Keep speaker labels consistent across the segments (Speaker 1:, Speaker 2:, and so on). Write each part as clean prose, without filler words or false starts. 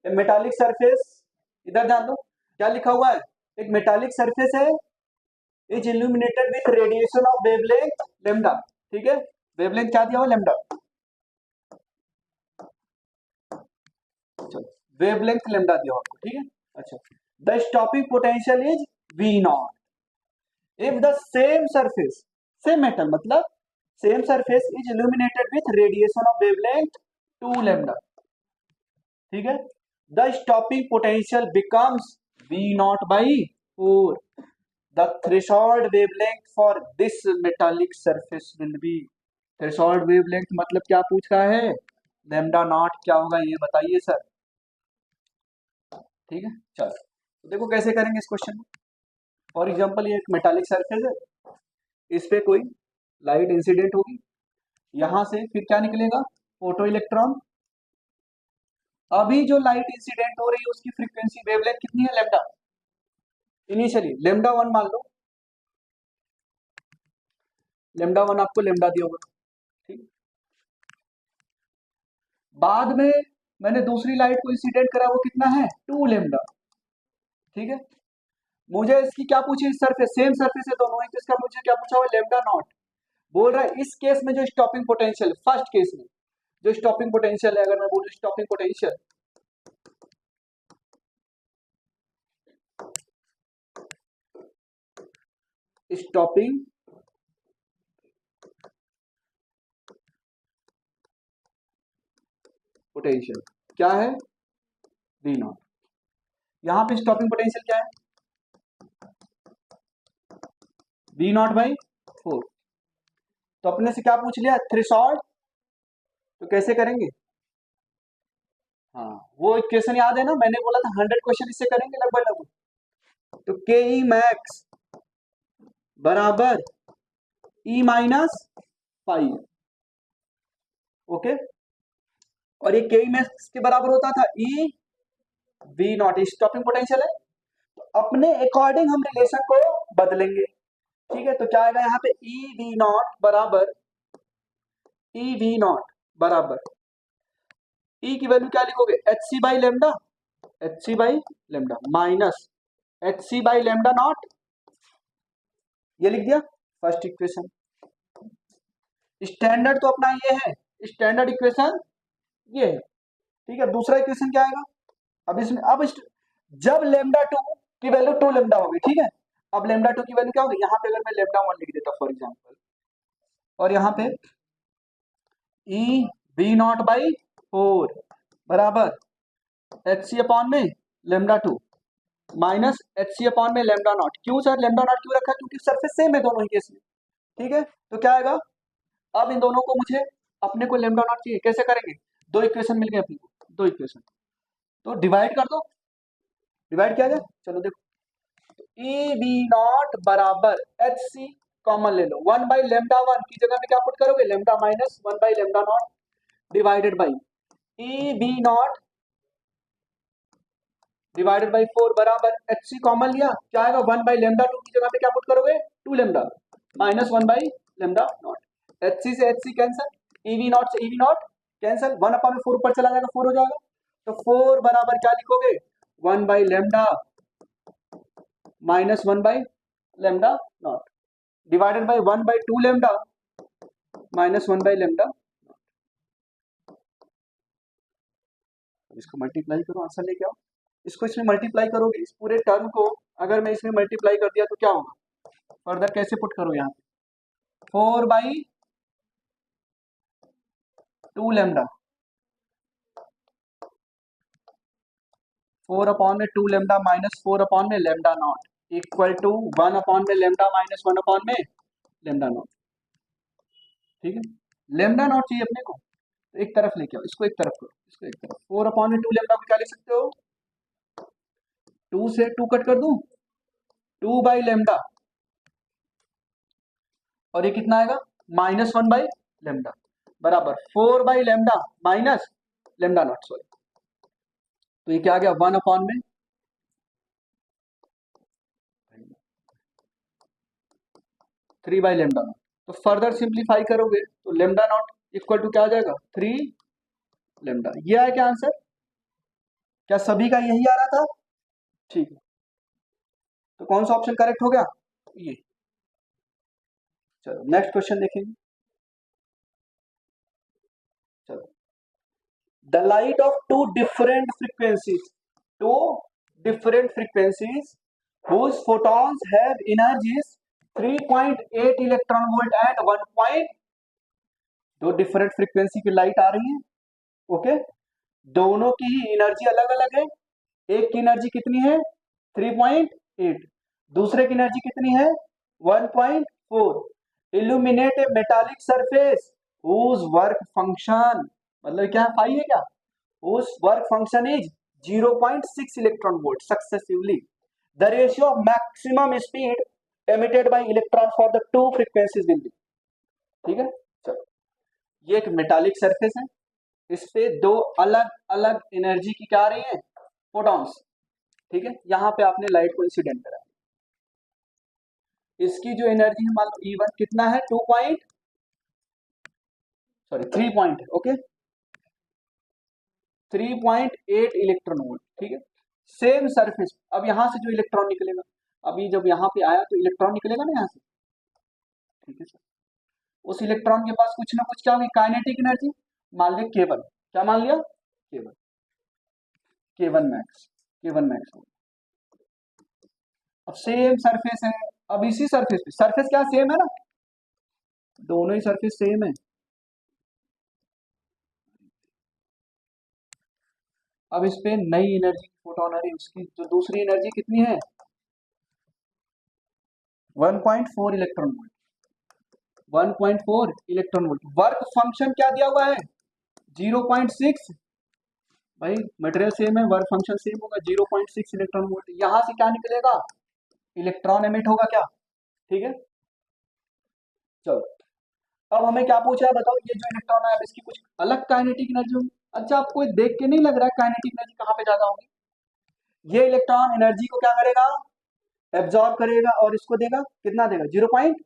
Speaker 1: ए metallic surface, इधर ध्यान दो क्या लिखा हुआ है, एक मेटालिक सरफेस है is illuminated with radiation of wavelength lambda, ठीक है, वेवलेंथ क्या दिया हुआ लेमडा, चलो वेवलेंथ लेमडा दिया हुआ आपको, ठीक है। अच्छा, the stopping potential is V naught if the same surface, same metal मतलब same surface is illuminated with radiation of wavelength 2 lambda, ठीक है, the stopping potential becomes V naught by 4, the threshold wavelength for this metallic surface will be, threshold wavelength मतलब क्या पूछ रहा है, lambda naught क्या होगा ये बताइए सर, ठीक है। चलो तो देखो कैसे करेंगे इस क्वेश्चन में। फॉर एग्जांपल ये एक मेटालिक सरफेस है, इस पे कोई लाइट इंसिडेंट होगी, यहां से फिर क्या निकलेगा, फोटो इलेक्ट्रॉन, अभी जो लाइट इंसिडेंट हो रही है उसकी फ्रीक्वेंसी वेवलेंथ कितनी है लेमडा, इनिशियली लेमडा 1 मान लो, लेमडा 1 आपको लेमडा दिया होगा, ठीक, बाद में मैंने दूसरी लाइट को इंसिडेंट करा वो कितना है 2 लेमडा, ठीक है, मुझे इसकी क्या पूछी, इस सरफेस सेम सरफेस है दोनों, तो इसका मुझे क्या पूछा हुआ लेमडा नॉट, बोल रहा है इस केस में जो स्टॉपिंग पोटेंशियल, फर्स्ट केस में जो स्टॉपिंग पोटेंशियल है, अगर मैं बोलूं स्टॉपिंग पोटेंशियल, स्टॉपिंग पोटेंशियल क्या है वी नॉट, यहां पे स्टॉपिंग पोटेंशियल क्या है वी नॉट बाई 4, तो अपने से क्या पूछ लिया थ्रेशोल्ड, तो कैसे करेंगे, हाँ वो इक्वेशन याद है ना, मैंने बोला था 100 क्वेश्चन इससे करेंगे लगभग लगभग, तो के ई मैक्स बराबर ई माइनस 5, ओके, और ये के ई मैक्स के बराबर होता था E V not, stopping potential है, तो अपने अकॉर्डिंग हम रिलेशन को बदलेंगे, ठीक है, तो क्या आएगा यहाँ पे ई वी नॉट बराबर, ई वी नॉट बराबर ई की वैल्यू क्या लिखोगे H C by lambda, H C by lambda minus H C by lambda naught, ये लिख दिया फर्स्ट इक्वेशन, स्टैंडर्ड तो अपना ये है, स्टैंडर्ड इक्वेशन ये है, ठीक है, दूसरा इक्वेशन क्या आएगा, अब इसमें अब जब लेमडा 2 की वैल्यू 2 लेमडा होगी, ठीक है, अब लेमडा 2 की वैल्यू क्या होगी, यहाँ पे अगर मैं लेमडा 1 लिख देता फॉर एग्जांपल, और यहाँ पे ई वी नॉट बाई 4 बराबर एच सी अपॉन में lambda 2 minus H C upon में लेमडा नॉट, क्यों सर लेमडा नॉट क्यों रखा, क्योंकि सरफेस सेम है दोनों ही केस में, ठीक है, तो क्या आएगा, अब इन दोनों को मुझे अपने को लेमडा नॉट चाहिए, कैसे करेंगे, दो इक्वेशन मिल गए अपने को, दो इक्वेशन, तो डिवाइड कर दो, डिवाइड किया जाए, चलो देखो, ई बी नॉट बराबर एच सी कॉमन ले लो, 1 बाई लेमडा 1 की जगह में क्या पुट करोगे lambda minus 1 by lambda naught divided by E B naught divided by 4 बराबर एच सी कॉमन लिया, क्या आएगा 1 बाई लेमडा 2 की जगह पे क्या पुट करोगे 2 lambda minus 1 by lambda naught, h c से h c cancel, e V naught से ईवी नॉट कैंसिल, 1 अपॉन में 4 ऊपर चला जाएगा 4 हो जाएगा, तो 4 बराबर क्या लिखोगे 1 by lambda minus 1 by lambda naught divided by 1 by 2 lambda minus 1 by lambda, इसको मल्टीप्लाई करो आंसर लेके आओ, इसको इसमें मल्टीप्लाई करोगे, इस पूरे टर्म को अगर मैं इसमें मल्टीप्लाई कर दिया तो क्या होगा, फर्दर कैसे पुट करो यहाँ पे 4 बाई 2 लेमडा, 4 अपॉन में 2 लेमडा माइनस 4 अपॉन में lambda naught equal to 1 upon में लेमडा माइनस 1 अपॉन में लेमडा नॉट, ठीक है, लेमडा नॉट चाहिए अपने को, तो एक तरफ लेके आओ, इसको एक तरफ करो, इसको एक तरफ, 4 अपॉन में 2 लेमडा को क्या लिख सकते हो 2 से 2 कट कर दूं 2 बाई लेमडा, और ये कितना आएगा माइनस 1 बाई लेमडा बराबर 4 by lambda minus lambda naught, sorry, तो ये क्या आ गया 1 अपॉन में 3 बाई लेमडा नॉट, तो फर्दर सिंप्लीफाई करोगे तो लेमडा नॉट इक्वल टू क्या आ जाएगा 3 लेमडा, ये आया क्या आंसर, क्या सभी का यही आ रहा था? ठीक है, तो कौन सा ऑप्शन करेक्ट हो गया? ये। चलो नेक्स्ट क्वेश्चन देखेंगे। चलो, the light of two different frequencies whose photons have energies 3.8 electron volt and 1 point, दो डिफरेंट फ्रीक्वेंसी की लाइट आ रही है। ओके, दोनों की ही एनर्जी अलग अलग है। एक की एनर्जी कितनी है? 3.8, दूसरे की एनर्जी कितनी है? 1.4। Illuminate a metallic surface whose work function, मतलब क्या है, फाई है क्या? whose work function is 0.6 electron volt successively. The ratio of maximum speed emitted by electron for the two frequencies will be। ठीक है, चलो, ये एक मेटालिक सरफेस है, इस पे दो अलग अलग एनर्जी की क्या आ रही है? फोटॉन्स। ठीक है, यहां पे आपने लाइट को इंसिडेंट करा, इसकी जो एनर्जी है मान लो E1 कितना है? 3 पॉइंट, ओके, 3.8 इलेक्ट्रॉन वोल्ट। ठीक है, सेम सरफेस। अब यहां से जो इलेक्ट्रॉन निकलेगा, अभी जब यहाँ पे आया तो इलेक्ट्रॉन निकलेगा ना यहाँ से। ठीक है सर, उस इलेक्ट्रॉन के पास कुछ ना कुछ क्या होगी? Kinetic energy. मान लिया K1, क्या मान लिया? K1, K1 max, K1 max होगा। अब सेम सरफेस है, अब इसी सरफेस पे, सरफेस क्या सेम है ना, दोनों ही सरफेस सेम है। अब इस पे नई एनर्जी फोटोन आ रही है, उसकी जो दूसरी एनर्जी कितनी है? 1.4 electron volt, 1.4 electron volt. Work function क्या दिया हुआ है? 0.6। भाई मटेरियल सेम है, वर्क फंक्शन सेम होगा, 0.6 इलेक्ट्रॉन वोल्ट। यहां से क्या निकलेगा? इलेक्ट्रॉन एमिट होगा क्या? ठीक है, चलो, अब हमें क्या पूछा है बताओ, ये जो इलेक्ट्रॉन है अब इसकी कुछ अलग काइनेटिक एनर्जी होगी। अच्छा, आपको देख के नहीं लग रहा है काइनेटिक एनर्जी कहाँ पे ज्यादा होगी? ये इलेक्ट्रॉन एनर्जी को क्या करेगा? एब्जॉर्ब करेगा और इसको देगा, कितना देगा? 0 पॉइंट,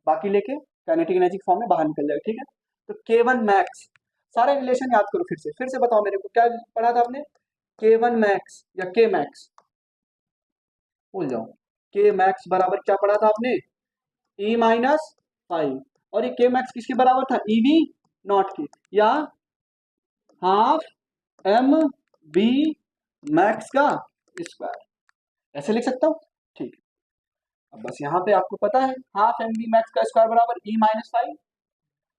Speaker 1: बाकी लेके काइनेटिक एनर्जी फॉर्म में बाहर निकल जाएगा। ठीक है, तो K1 मैक्स, सारे रिलेशन याद करो, फिर से बताओ मेरे को, क्या पढ़ा था आपने? K1 मैक्स या K मैक्स, भूल जाओ। K मैक्स बराबर क्या पढ़ा था आपने? E-5। और ये K मैक्स किसके बराबर था? EV नॉट की, या हाफ एम बी मैक्स का स्क्वायर, ऐसे लिख सकता हूँ। ठीक है, अब बस यहाँ पे आपको पता है हाफ एम बी मैक्स का स्क्वायर बराबर E-5,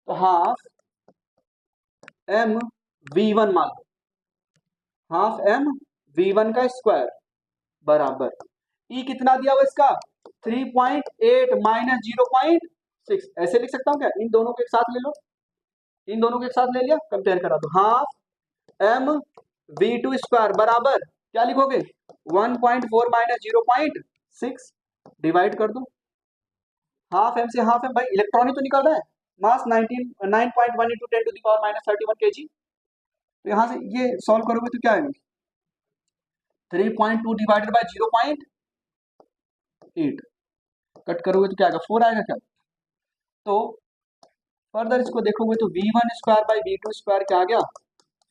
Speaker 1: तो हाफ एम V1 मान लो, हाफ एम V1 का स्क्वायर बराबर E कितना दिया हुआ इसका? 3.8 माइनस 0.6, ऐसे लिख सकता हूँ क्या? इन दोनों को एक साथ ले लो, इन दोनों को एक साथ ले लिया, कंपेयर करा दो। हाफ एम V2 स्क्वायर बराबर क्या लिखोगे? 1.4 माइनस 0.6, डिवाइड कर दो। हाफ एम से हाफ एम, भाई इलेक्ट्रॉन ही तो निकल रहा है, mass 9.1 into 10 to the power minus 31 kg। तो यहाँ से ये सॉल्व करोगे तो क्या आएगा? 3.2 डिवाइडेड बाय 0.8, कट करोगे तो क्या आएगा? 4 आएगा क्या? तो फर्दर इसको देखोगे तो V1 square by V2 square क्या आ गया?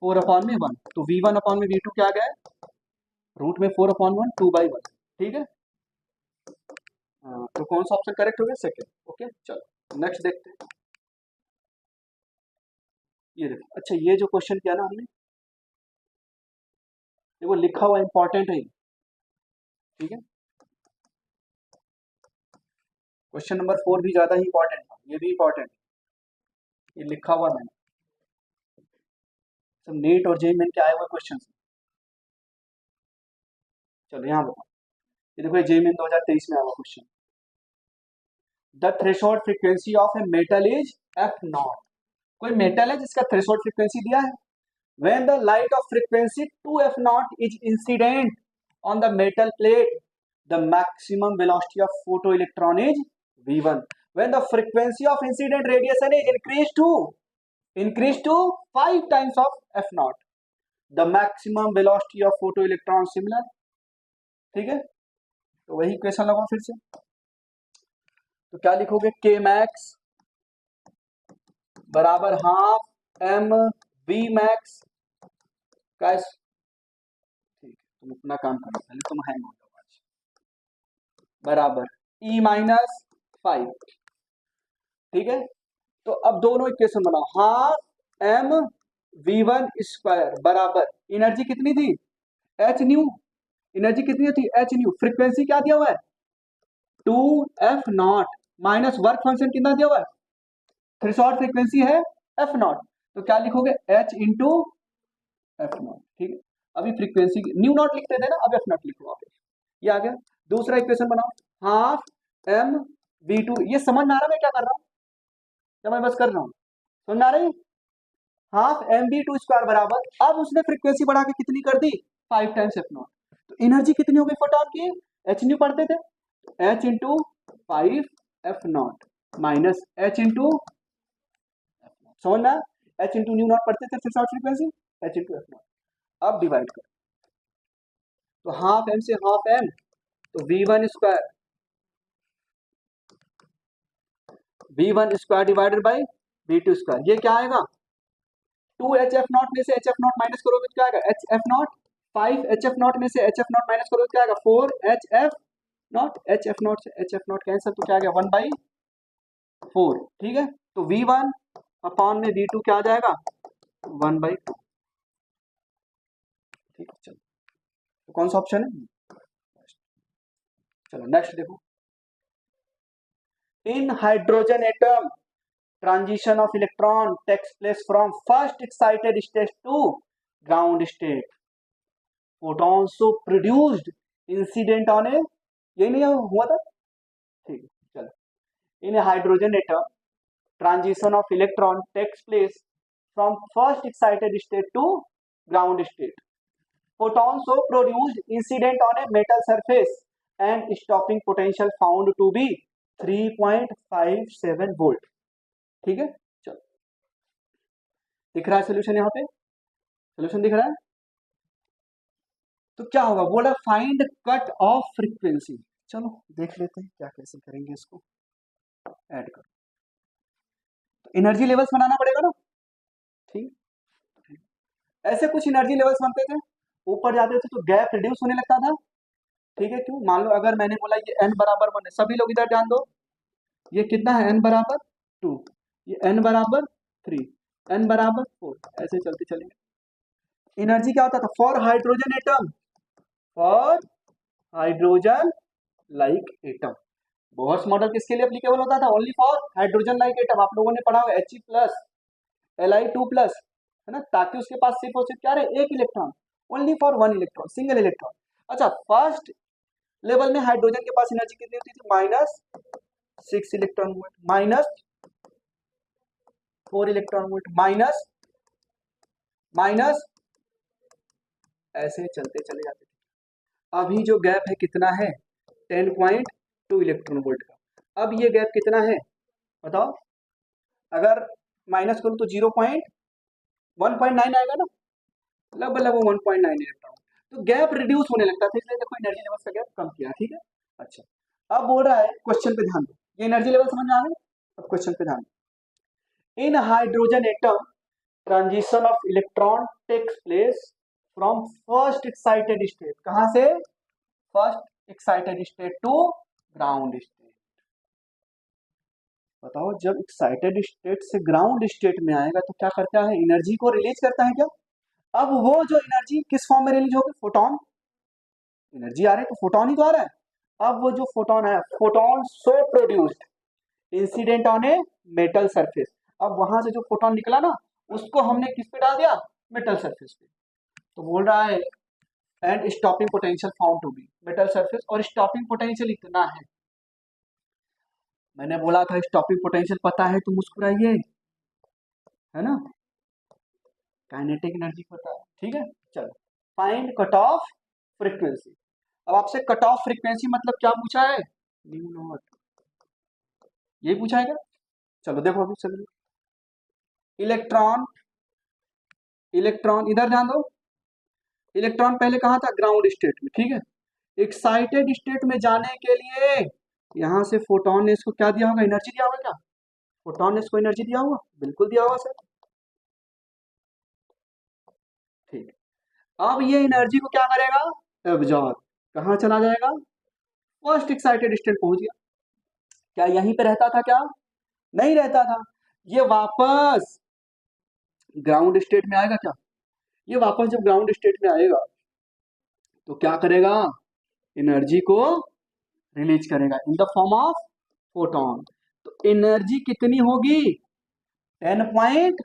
Speaker 1: 4/1। तो V1/V2 क्या आ गया? रूट में 4/1, 2/1। ठीक है, तो कौन सा ऑप्शन करेक्ट हो गया? सेकेंड। ओके, चलो नेक्स्ट देखते हैं। ये देखो, अच्छा ये जो क्वेश्चन किया ना हमने, देखो लिखा हुआ इंपॉर्टेंट है। ठीक है, क्वेश्चन नंबर 4 भी ज्यादा ही इंपॉर्टेंट था, ये भी इंपॉर्टेंट, ये लिखा हुआ मैंने, सब नीट और जेईई मेन के आए हुए क्वेश्चन। चलो यहाँ बताओ, ये देखो जेईई मेन 2023 में आया हुआ question. The threshold frequency of a metal is F0। कोई मेटल है जिसका थ्रेशोल्ड फ्रीक्वेंसी दिया है। When the light of frequency 2F0 is incident on the metal plate, the maximum velocity of photoelectron is V1. When the frequency of incident radiation is increased to 5 times of F0, the maximum velocity of photoelectron similar। ठीक है, तो वही question लगाओ फिर से, तो क्या लिखोगे? K max बराबर हाफ एम V max का तुम अपना काम करो, पहले तुम हैंग हो जाओ आज। बराबर E-5, ठीक है। तो अब दोनों इक्वेशन बनाओ, हाफ एम v1 स्क्वायर बराबर एनर्जी कितनी थी एच न्यू, एनर्जी कितनी थी एच न्यू, फ्रीक्वेंसी क्या दिया हुआ है 2f0 माइनस वर्क फंक्शन कितना दिया हुआ है, थ्रेशोल्ड फ्रीक्वेंसी है f0, तो क्या लिखोगे h इंटू f0, ठीक है। अभी फ्रीक्वेंसी न्यू नॉट लिखते थे ना, अब f0 लिखो आप, ये आ गया। दूसरा इक्वेशन बनाओ, हाफ एम v2, ये समझ में आ रहा मैं क्या कर रहा हूँ, क्या मैं बस कर रहा हूँ, समझ में आ रही है। हाफ एम v2 स्क्वायर बराबर, अब उसने फ्रीक्वेंसी बढ़ा के कितनी कर दी 5 टाइम्स f0, तो एनर्जी कितनी हो गई फोटोन की, h न्यू पढ़ते थे, h into 5f0 minus h into, समझ ना, h इंटू न्यू नॉट पढ़ते थे फिर short frequency, h into f0। अब डिवाइड कर, तो हाफ m से हाफ m, तो v1 square divided by v2 square, ये क्या आएगा 2hf0 में से hf0 माइनस करोगे तो क्या आएगा hf0, 5hf0 में से hf0 माइनस करोगे तो क्या आएगा 4hf0, hf0 से hf0 कैंसिल, तो क्या आ गया 1/4, ठीक है। तो v1 अपॉन में v2 क्या आ जाएगा 1/2, ठीक है। चलो तो कौन सा ऑप्शन है, चलो नेक्स्ट देखो, in hydrogen atom transition of electron takes place from first excited state to ground state, photons so produced incident on a, ये नहीं हुआ था, ठीक है। चलो, in a hydrogen atom transition of electron takes place from first excited state to ground state, photons so produced incident on a metal surface and stopping potential found to be 3.57 volt, ठीक है। चलो दिख रहा है solution, यहाँ पे solution दिख रहा है। तो क्या होगा, बोला फाइंड कट ऑफ फ्रीक्वेंसी, चलो देख लेते हैं क्या कैसे करेंगे इसको, ऐड करो, तो एनर्जी लेवल्स बनाना पड़ेगा ना, ठीक, ऐसे कुछ एनर्जी लेवल्स बनते थे, ऊपर जाते थे तो गैप रिड्यूस होने लगता था, ठीक है। क्यों, मान लो अगर मैंने बोला ये n बराबर 1 है, सभी लोग इधर ध्यान दो, ये कितना है n बराबर 2, ये n बराबर 3, n बराबर 4, ऐसे चलते चलेंगे। एनर्जी क्या होता था for hydrogen atom, for hydrogen like atom, Bohr's model किसके लिए एप्लीकेबल होता था, only for hydrogen like atom, आप लोगों ने पढ़ा होगा He प्लस Li2 प्लस, है ना, ताकि उसके पास सिर्फ और सिर्फ क्या रहे एक electron, only for 1 electron, single electron. अच्छा, फर्स्ट लेवल में हाइड्रोजन के पास एनर्जी कितनी होती थी -6 electron volt, -4 electron volt, minus minus, ऐसे चलते चले जाते थे। अभी जो गैप है कितना है 10.2 इलेक्ट्रॉन वोल्ट का, अब ये गैप कितना है बताओ, अगर माइनस करूं तो 1.9 आएगा ना, लगभग वो 1.9 इलेक्ट्रॉन, तो गैप रिड्यूस होने लगता था, इसलिए देखो एनर्जी लेवल का गैप कम किया, ठीक है। अच्छा, अब बोल रहा है क्वेश्चन पे ध्यान दो, ये एनर्जी लेवल समझ में आ गई, अब क्वेश्चन पे ध्यान दो, in hydrogen atom transition of electron takes place from first excited state, कहां से first excited state to ground state, बताओ जब एक्साइटेड स्टेट से ग्राउंड स्टेट में आएगा तो क्या करता है, एनर्जी को रिलीज करता है क्या, अब वो जो एनर्जी किस फॉर्म में रिलीज होगी, फोटोन, एनर्जी आ रही है तो फोटोन ही तो आ रहा है, अब वो जो फोटोन है, photon so produced incident on a metal surface, अब वहां से जो फोटोन निकला ना उसको हमने किस पे डाल दिया, मेटल सरफेस पे, तो बोल रहा है and stopping potential found to be metal surface, और स्टॉपिंग पोटेंशियल इतना है, मैंने बोला था स्टॉपिंग पोटेंशियल पता है तो मुस्कुराइए, है ना, काइनेटिक एनर्जी पता है, ठीक है। चलो, फाइंड कट ऑफ फ्रीक्वेंसी, अब आपसे कट ऑफ फ्रीक्वेंसी मतलब क्या पूछा है, न्यू नॉट, ये पूछा है क्या, चलो देखो अभी चलो, इलेक्ट्रॉन इलेक्ट्रॉन इधर ध्यान दो, इलेक्ट्रॉन पहले कहा था ग्राउंड स्टेट में, ठीक है, एक्साइटेड स्टेट में जाने के लिए यहां से फोटोन ने इसको क्या दिया होगा, एनर्जी दिया होगा क्या, फोटोन ने इसको एनर्जी दिया होगा, बिल्कुल दिया होगा सर, ठीक, अब ये एनर्जी को क्या करेगा, एब्जॉर्ब कहाँ चला जाएगा, फर्स्ट एक्साइटेड स्टेट पहुंच गया। क्या यहीं पे रहता था क्या, नहीं रहता था, ये वापस ग्राउंड स्टेट में आएगा क्या, ये वापस जब ग्राउंड स्टेट में आएगा तो क्या करेगा, एनर्जी को रिलीज करेगा in the form of photon. तो एनर्जी कितनी होगी, 10 पॉइंट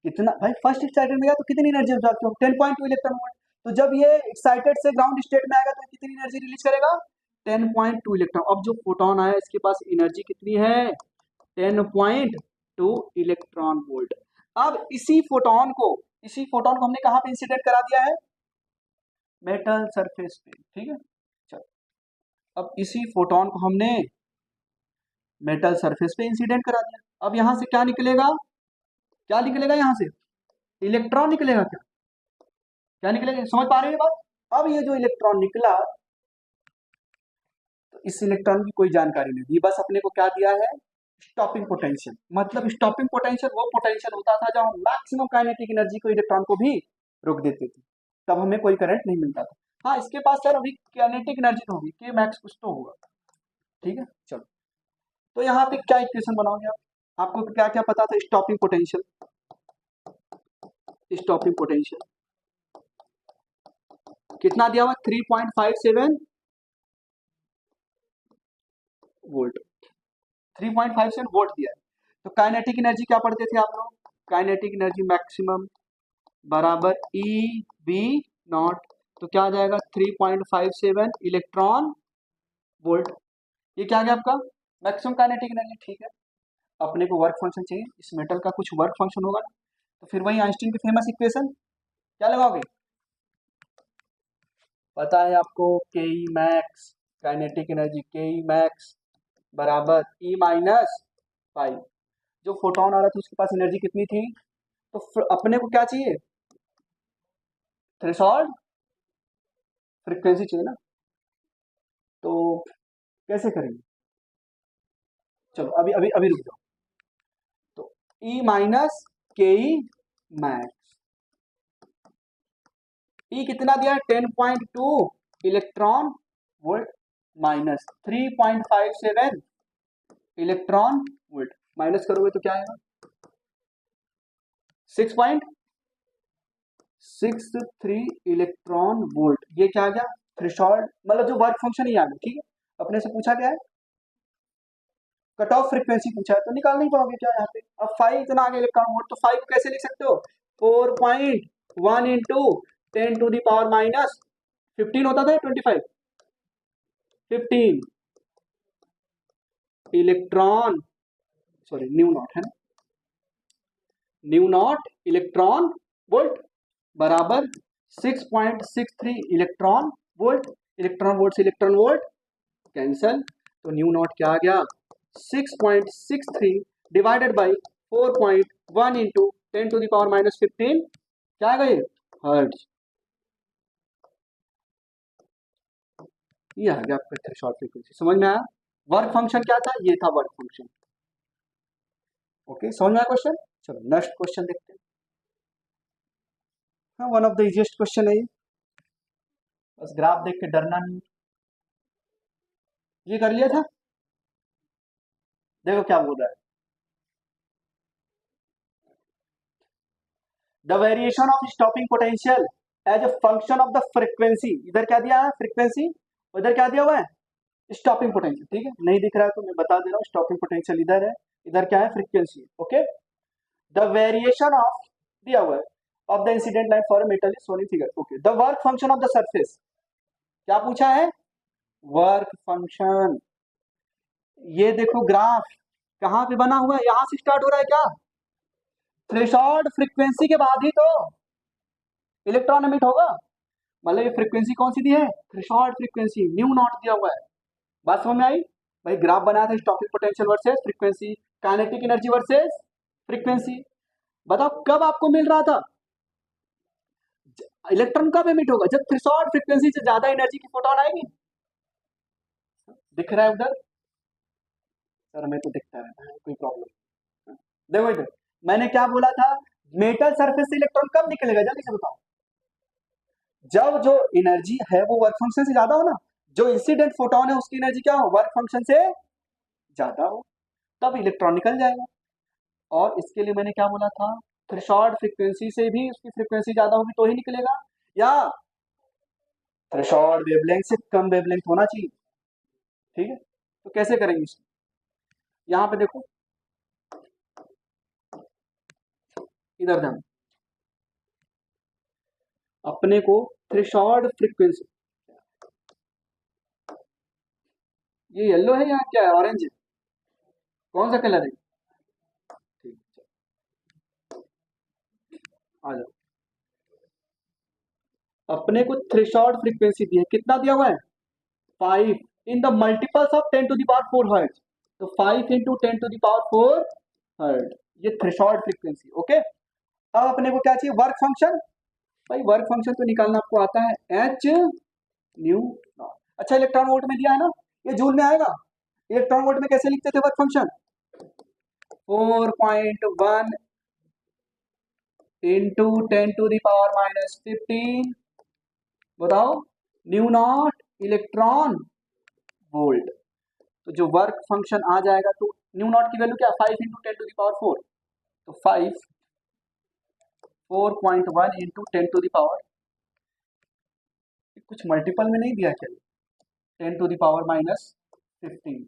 Speaker 1: कितना भाई, फर्स्ट एक्साइटेड में गया तो कितनी एनर्जी एब्जॉर्ब की, 10.2 इलेक्ट्रॉन वोल्ट। तो जब ये एक्साइटेड से ग्राउंड स्टेट में आएगा तो कितनी एनर्जी रिलीज करेगा, 10.2 इलेक्ट्रॉन। अब जो फोटोन आया इसके पास एनर्जी कितनी है, 10.2 इलेक्ट्रॉन वोल्ट। अब इसी फोटोन को हमने कहां पे इंसिडेंट करा दिया है, मेटल सरफेस पे, ठीक है। चलो अब इसी फोटोन को हमने मेटल सरफेस पे इंसिडेंट करा दिया। अब यहां से क्या निकलेगा, क्या निकलेगा यहां से, इलेक्ट्रॉन निकलेगा। क्या क्या निकलेगा, समझ पा रहे हैं बात। अब ये जो इलेक्ट्रॉन निकला, तो इस इलेक्ट्रॉन की कोई जानकारी नहीं दी, बस अपने को क्या दिया है, स्टॉपिंग पोटेंशियल। मतलब स्टॉपिंग पोटेंशियल वो पोटेंशियल होता था जब हम मैक्सिमम काइनेटिक एनर्जी को इलेक्ट्रॉन को भी रोक देते थे, तब हमें कोई करंट नहीं मिलता था। हाँ इसके पास सर अभी काइनेटिक एनर्जी तो होगी, के मैक्स कुछ तो होगा, ठीक है। चलो तो यहाँ पे क्या इक्वेशन बनाओगे आप, आपको क्या क्या पता था, स्टॉपिंग पोटेंशियल, स्टॉपिंग पोटेंशियल कितना दिया हुआ, 3.57 वोल्ट, 3.57 वोल्ट दिया है। तो काइनेटिक एनर्जी क्या पढ़ते थे आप लोग, काइनेटिक एनर्जी मैक्सिमम बराबर ई बी नॉट, तो क्या आ जाएगा 3.57 इलेक्ट्रॉन वोल्ट। ये क्या आ गया आपका मैक्सिमम काइनेटिक एनर्जी, ठीक है। अपने को वर्क फंक्शन चाहिए, इस मेटल का कुछ वर्क फंक्शन होगा ना, तो फिर वही आइंस्टीन की फेमस इक्वेशन क्या लगाओगे, पता है आपको, के ई मैक्स, काइनेटिक एनर्जी के ई मैक्स बराबर ई माइनस पाई। जो फोटोन आ रहा था उसके पास एनर्जी कितनी थी, तो अपने को क्या चाहिए, थ्रेशोल्ड फ्रीक्वेंसी चाहिए ना, तो कैसे करेंगे, चलो अभी अभी अभी रुक जाओ। तो ई माइनस के ई मैक्स, ई कितना दिया है 10.2 electron volt minus 3.57 electron volt, minus करोगे तो क्या आएगा 6.63 इलेक्ट्रॉन वोल्ट। ये क्या आ गया थ्रेशोल्ड, मतलब जो वर्क फंक्शन ही आ गया, ठीक है। अपने से पूछा क्या है, कट ऑफ फ्रीक्वेंसी पूछा है, तो निकाल नहीं पाओगे क्या यहाँ पे। अब 5 इतना आ गया इलेक्ट्रॉन वोल्ट, तो 5 को कैसे लिख सकते हो, 4.1 इंटू 10⁻⁻15 होता था 25, 15 इलेक्ट्रॉन, सॉरी न्यू नॉट है ना, न्यू नॉट इलेक्ट्रॉन वोल्ट बराबर 6.63 इलेक्ट्रॉन वोल्ट। इलेक्ट्रॉन वोल्ट से इलेक्ट्रॉन वोल्ट कैंसल, तो न्यू नॉट क्या आ गया 6.63 डिवाइडेड बाई 4.1 इंटू 10⁻⁻15, क्या आएगा ये हर्ट्ज। ये आ गया आपका थ्रेशोल्ड फ्रीक्वेंसी, समझ में आया। वर्क फंक्शन क्या था, ये था वर्क फंक्शन, ओके समझ में आया क्वेश्चन। चलो नेक्स्ट क्वेश्चन देखते हैं। हाँ one of the easiest question है ये, बस ग्राफ देख के डरना नहीं। ये कर लिया था, देखो क्या बोल रहा है, the variation of stopping potential as a function of the frequency. इधर क्या दिया है फ्रीक्वेंसी, उधर क्या दिया हुआ है स्टॉपिंग पोटेंशियल, ठीक है। नहीं दिख रहा है तो मैं बता दे रहा हूँ, स्टॉपिंग पोटेंशियल इधर है, इधर क्या है frequency, okay. The variation of दिया हुआ है of the incident light for metal is shown in figure, okay. The work function of the surface, क्या पूछा है वर्क फंक्शन। ये देखो ग्राफ कहाँ पे बना हुआ है, यहां से स्टार्ट हो रहा है क्या, थ्रेशोल्ड फ्रीक्वेंसी के बाद ही तो इलेक्ट्रॉन एमिट होगा। मतलब ये फ्रीक्वेंसी कौन सी दी है, थ्रेशोल्ड फ्रीक्वेंसी, न्यू नॉट दिया हुआ है। बात समझ में आई भाई, ग्राफ बनाया था stopping potential versus frequency, kinetic energy versus frequency. बताओ कब आपको मिल रहा था, इलेक्ट्रॉन कब एमिट होगा, जब थ्रेशोल्ड फ्रीक्वेंसी से ज्यादा एनर्जी की फोटोन आएगी। दिख रहा है उधर, सर हमें तो दिखता रहता है, कोई प्रॉब्लम। देखो इधर मैंने क्या बोला था, मेटल सरफेस से इलेक्ट्रॉन कब निकलेगा जल्दी से बताओ, जब जो एनर्जी है वो वर्क फंक्शन से ज्यादा हो ना, जो इंसिडेंट फोटोन है उसकी एनर्जी क्या हो, वर्क फंक्शन से ज्यादा हो, तब इलेक्ट्रॉन निकल जाएगा। और इसके लिए मैंने क्या बोला था, थ्रेशोल्ड फ्रीक्वेंसी से भी उसकी फ्रीक्वेंसी ज्यादा होगी तो ही निकलेगा, या थ्रेशोल्ड वेवलेंथ से कम वेवलेंथ होना चाहिए। ठीक है, तो कैसे करेंगे इसको, यहाँ पे देखो, इधर ध्यान, अपने को थ्रेशोल्ड फ्रीक्वेंसी, ये येलो है या क्या है, ऑरेंज है, कौन सा कलर है, ठीक है, आ जाओ। अपने को थ्रेशोल्ड फ्रीक्वेंसी दी है, कितना दिया हुआ है, 5 in the multiples of 10 to the power 4 hertz, तो 5 into 10 to the power 4 hertz, ये थ्रेशोल्ड फ्रीक्वेंसी। ओके, अब अपने को क्या चाहिए, वर्क फंक्शन। भाई वर्क फंक्शन तो निकालना आपको आता है, एच न्यू नॉट। अच्छा, इलेक्ट्रॉन वोल्ट में दिया है ना, ये जूल में आएगा। इलेक्ट्रॉन वोल्ट में कैसे लिखते थे work function, 4.1 into 10 to the power -15, बताओ, न्यू नॉट इलेक्ट्रॉन वोल्ट। तो जो वर्क फंक्शन आ जाएगा, तो न्यू नॉट की वैल्यू क्या, 5 इंटू 10 टू द पावर 4, तो 4.1 इंटू 10 टू द पावर, कुछ मल्टीपल में नहीं दिया क्या, 10 to the power -15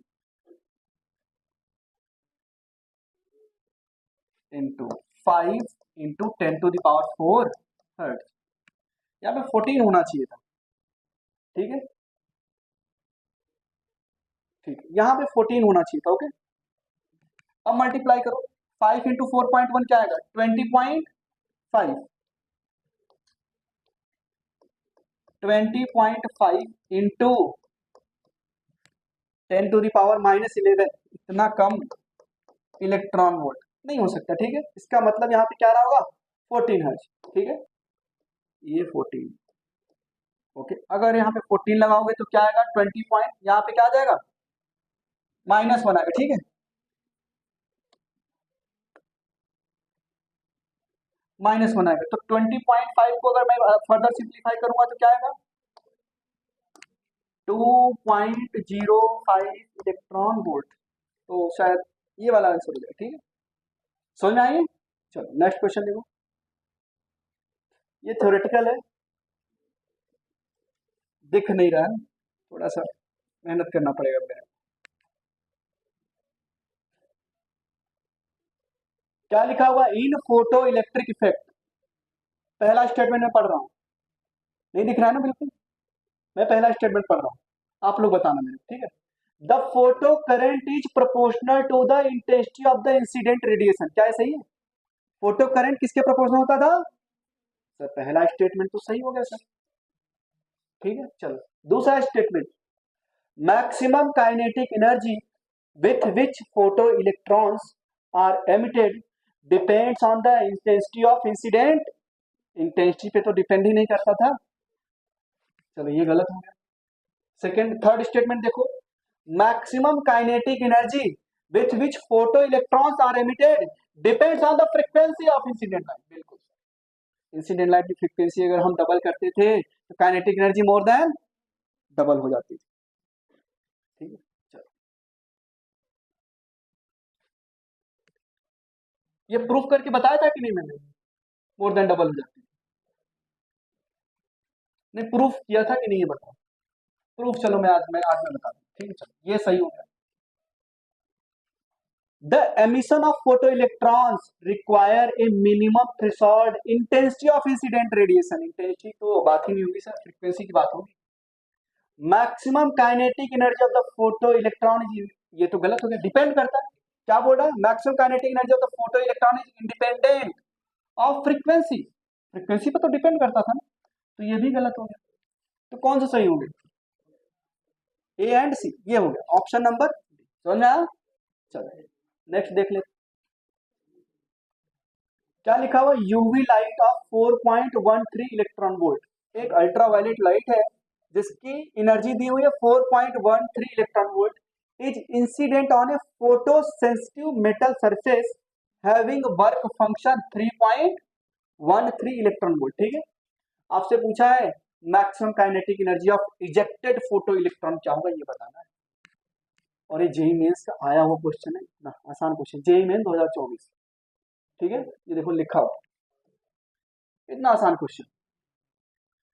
Speaker 1: into 5 into 10 to the power 4 hertz, यहाँ पे 14 होना चाहिए था। ठीक है, ठीक है, यहाँ पे 14 होना चाहिए था। ओके, अब मल्टीप्लाई करो, 5 इंटू 4.1 क्या आएगा, 20.5, 20.5 इंटू 10 टू द पावर -11, इतना कम इलेक्ट्रॉन वोल्ट नहीं हो सकता। ठीक है, इसका मतलब यहाँ पे क्या रहा होगा, 14 हर्ट्ज। ठीक है, ये 14। ओके, अगर यहाँ पे 14 लगाओगे तो क्या आएगा, 20 पॉइंट, यहाँ पे क्या आ जाएगा, -1 आएगा। ठीक है, -1 आएगा, तो 20.5 को अगर मैं फर्दर सिंप्लीफाई करूंगा तो क्या आएगा, 2.05 इलेक्ट्रॉन वोल्ट। तो शायद ये वाला आंसर हो जाए। ठीक है, समझ में आइए। चलो नेक्स्ट क्वेश्चन देखो, ये थ्योरेटिकल है, दिख नहीं रहा है, थोड़ा सा मेहनत करना पड़ेगा मेरे। क्या लिखा हुआ, इन फोटो इलेक्ट्रिक इफेक्ट, पहला स्टेटमेंट में पढ़ रहा हूँ, नहीं दिख रहा है ना बिल्कुल, मैं पहला स्टेटमेंट पढ़ रहा हूँ, आप लोग बताना मेरे। ठीक है, the photo current is proportional to the intensity of the incident radiation, क्या है, सही है, फोटो करंट किसके प्रोपोर्शनल होता था, सर पहला स्टेटमेंट तो सही हो गया सर। ठीक है, चलो दूसरा statement, maximum kinetic energy with which photo electrons are emitted depends on the intensity of incident, intensity पे तो डिपेंड ही नहीं करता था, चलो ये गलत हो गया। सेकेंड, थर्ड स्टेटमेंट देखो, maximum kinetic energy with which photo electrons are emitted depends on the frequency of incident light, बिल्कुल, इंसिडेंट लाइट की फ्रीक्वेंसी अगर हम डबल करते थे तो kinetic energy more than double हो जाती थी। ठीक है, चलो ये प्रूफ करके बताया था कि नहीं मैंने, मोर देन डबल हो जाती थी, नहीं प्रूफ किया था कि नहीं ये बताओ, प्रूफ चलो मैं आज बता दूं। ठीक है, चलो ये सही हो गया। The emission of photoelectrons require a minimum threshold intensity of incident radiation, intensity तो बात ही नहीं होगी सर, फ्रीक्वेंसी की बात होगी। Maximum kinetic energy of the photo electron, ये तो गलत हो गया, डिपेंड करता है, क्या बोल रहा है, maximum kinetic energy of the photo electron is independent of frequency, frequency पर तो डिपेंड करता था ना, तो ये भी गलत हो गया, तो कौन सा सही हो गया, ए एंड सी, ये हो गया ऑप्शन नंबर, समझ में आया। चलो नेक्स्ट देख लेते, क्या लिखा हुआ, UV light of 4.13 electron volt, एक अल्ट्रावायलेट लाइट है जिसकी एनर्जी दी हुई है 4.13 electron volt, is incident on A photo sensitive metal surface having work function 3.13 electron volt. ठीक है, आपसे पूछा है maximum kinetic energy of ejected photo electron क्या होगा, ये बताना है। और ये जेईई मेंस का आया हुआ क्वेश्चन है ना, आसान क्वेश्चन, जेईई मेंस 2024, ठीक है, ये देखो लिखा हो, इतना आसान क्वेश्चन।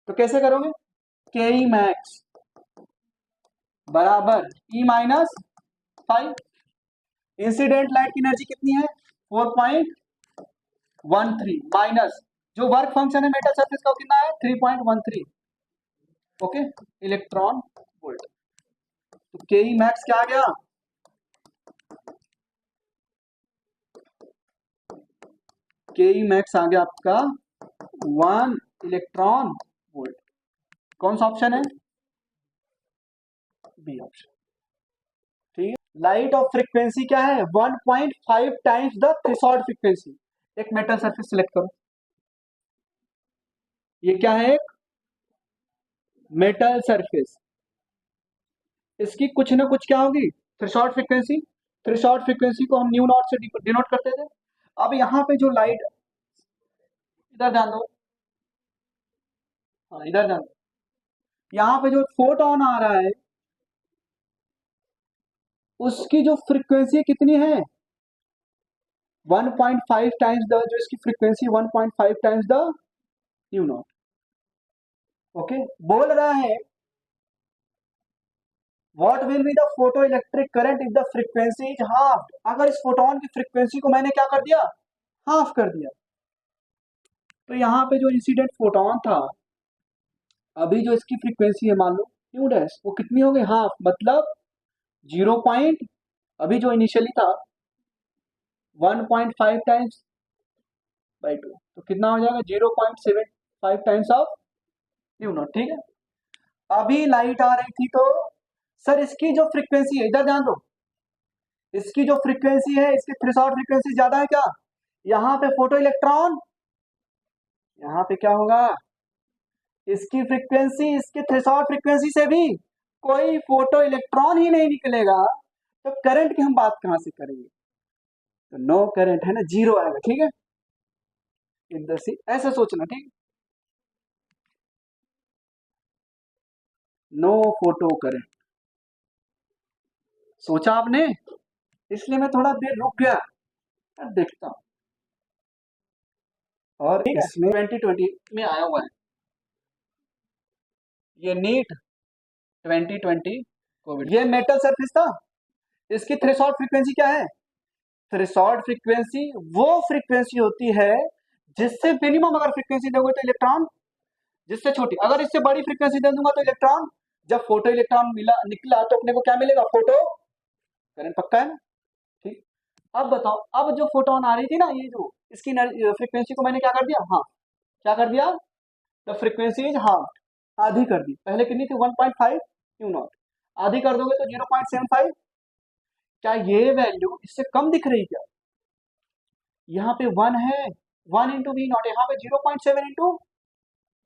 Speaker 1: तो कैसे करोगे, के ई मैक्स बराबर ई माइनस 5, इंसिडेंट लाइट की एनर्जी कितनी है 4.13 माइनस जो वर्क फंक्शन है मेटल सरफेस का कितना है 3.13, ओके, इलेक्ट्रॉन वोल्ट। तो के ई मैक्स क्या आ गया, के ई मैक्स आ गया आपका 1 इलेक्ट्रॉन वोल्ट। कौन सा ऑप्शन है, बी ऑप्शन, ठीक है। लाइट ऑफ फ्रीक्वेंसी क्या है 1.5 टाइम्स द थ्रेशोल्ड फ्रीक्वेंसी। एक मेटल सरफेस सिलेक्ट करो, ये क्या है, एक मेटल सरफेस, इसकी कुछ ना कुछ क्या होगी थ्रेशोल्ड फ्रीक्वेंसी, थ्रेशोल्ड फ्रीक्वेंसी को हम न्यू नॉट से डिनोट करते थे। अब यहाँ पे जो लाइट, इधर ध्यान दो, हाँ इधर ध्यान दो, यहाँ पे जो फोटोन आ रहा है उसकी जो फ्रीक्वेंसी कितनी है 1.5 टाइम्स द, जो इसकी frequency 1.5 times the new not, okay. बोल रहा है what will be the photo electric current if the frequency is half, अगर इस फोटोन की फ्रीक्वेंसी को मैंने क्या कर दिया, हाफ कर दिया। तो यहाँ पे जो इंसिडेंट फोटोन था, अभी जो इसकी फ्रीक्वेंसी है मान लो न्यू डैश, वो कितनी हो गई हाफ, मतलब 0 पॉइंट, अभी जो इनिशियली था 1.5 टाइम्स बाई 2, तो कितना हो जाएगा 0.75 टाइम्स ऑफ न्यू नॉट, ठीक है। अभी लाइट आ रही थी तो सर इसकी जो फ्रीक्वेंसी है, इधर ध्यान दो, इसकी जो फ्रीक्वेंसी है इसकी थ्रेशोल्ड फ्रीक्वेंसी ज्यादा है क्या, यहाँ पे फोटो इलेक्ट्रॉन, यहाँ पे क्या होगा, इसकी फ्रीक्वेंसी इसके थ्रेशोल्ड फ्रीक्वेंसी से भी कोई फोटो इलेक्ट्रॉन ही नहीं निकलेगा, तो करंट की हम बात कहां से करेंगे, तो नो करंट है ना, जीरो आएगा, ठीक है, इधर से ऐसा सोचना, ठीक, नो फोटो करंट, सोचा आपने, इसलिए मैं थोड़ा देर रुक गया, अब देखता हूं। और इसमें 2020 में आया हुआ है ये नीट 2020 कोविड, ये मेटल सरफेस था, इसकी थ्रेशोल्ड फ्रीक्वेंसी क्या है, थ्रेशोल्ड फ्रीक्वेंसी वो फ्रीक्वेंसी होती है जिससे मिनिमम अगर फ्रीक्वेंसी दोगे तो इलेक्ट्रॉन, जिससे छोटी, अगर इससे बड़ी फ्रीक्वेंसी दे दूंगा तो इलेक्ट्रॉन, जब फोटो इलेक्ट्रॉन मिला निकला तो अपने को क्या मिलेगा, फोटो करंट, पक्का है ना, ठीक। अब बताओ, अब जो फोटोन आ रही थी ना, ये जो इसकी फ्रीक्वेंसी को मैंने क्या कर दिया, हाँ क्या कर दिया, द फ्रीक्वेंसी इज हाफ, आधी कर दी, पहले कितनी थी 1.5 न्यू नॉट, आधी कर दोगे तो 0.75, क्या ये वैल्यू इससे कम दिख रही क्या, यहाँ पे 1 है, 1 इंटू वी नॉट, यहाँ पे 0.7 इंटू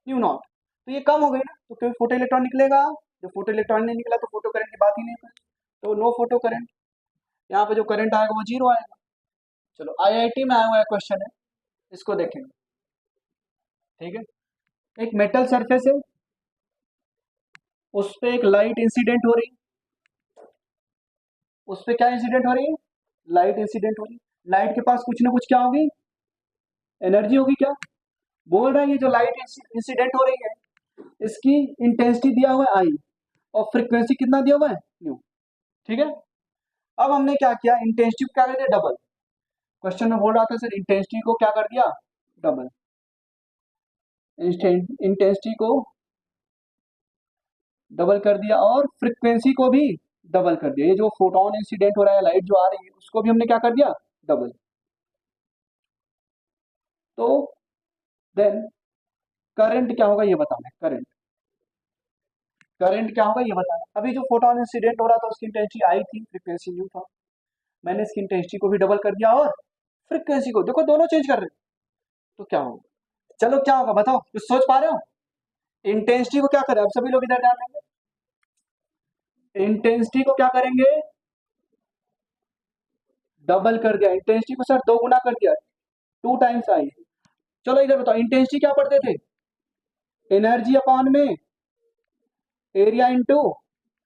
Speaker 1: न्यू नॉट, तो ये कम हो गई ना, तो क्योंकि फोटो इलेक्ट्रॉन निकलेगा, जो फोटो इलेक्ट्रॉन नहीं निकला तो फोटो करंट की बात ही नहीं है, तो नो फोटो करंट, यहाँ पे जो करंट आएगा वो जीरो आएगा। चलो आईआईटी में आया हुआ क्वेश्चन है, इसको देखेंगे, ठीक है। एक मेटल सरफेस है, उस पर एक लाइट इंसिडेंट हो रही, उस पर क्या इंसिडेंट हो रही है, लाइट इंसिडेंट हो रही, लाइट के पास कुछ ना कुछ क्या होगी, एनर्जी होगी, क्या बोल रहा है, ये जो लाइट इंसिडेंट हो रही है इसकी इंटेंसिटी दिया हुआ है आई, और फ्रीक्वेंसी कितना दिया हुआ है न्यू, ठीक है। अब हमने क्या किया, इंटेंसिटी को क्या कर दिया डबल, क्वेश्चन में बोल रहा था सर इंटेंसिटी को क्या कर दिया डबल, इंटेंसिटी को डबल कर दिया और फ्रीक्वेंसी को भी डबल कर दिया, ये जो फोटोन इंसिडेंट हो रहा है, लाइट जो आ रही है उसको भी हमने क्या कर दिया डबल, तो देन करंट क्या होगा ये बताना है, करंट, करंट क्या होगा ये बताना, अभी जो फोटोन इंसिडेंट हो रहा था उसकी इंटेंसिटी आई थी, फ्रीक्वेंसी न्यू था, मैंने इसकी इंटेंसिटी को भी डबल कर दिया और फ्रीक्वेंसी को, देखो दोनों चेंज कर रहे हैं, तो क्या होगा, चलो क्या होगा बताओ, कुछ सोच पा रहे हो, इंटेंसिटी को क्या करें, अब सभी लोग इधर ध्यान देंगे, इंटेंसिटी को क्या करेंगे डबल कर दिया, इंटेंसिटी को सर दो गुना कर दिया, 2 टाइम्स आई, चलो इधर बताओ इंटेंसिटी क्या पढ़ते थे, एनर्जी अपॉन में एरिया इनटू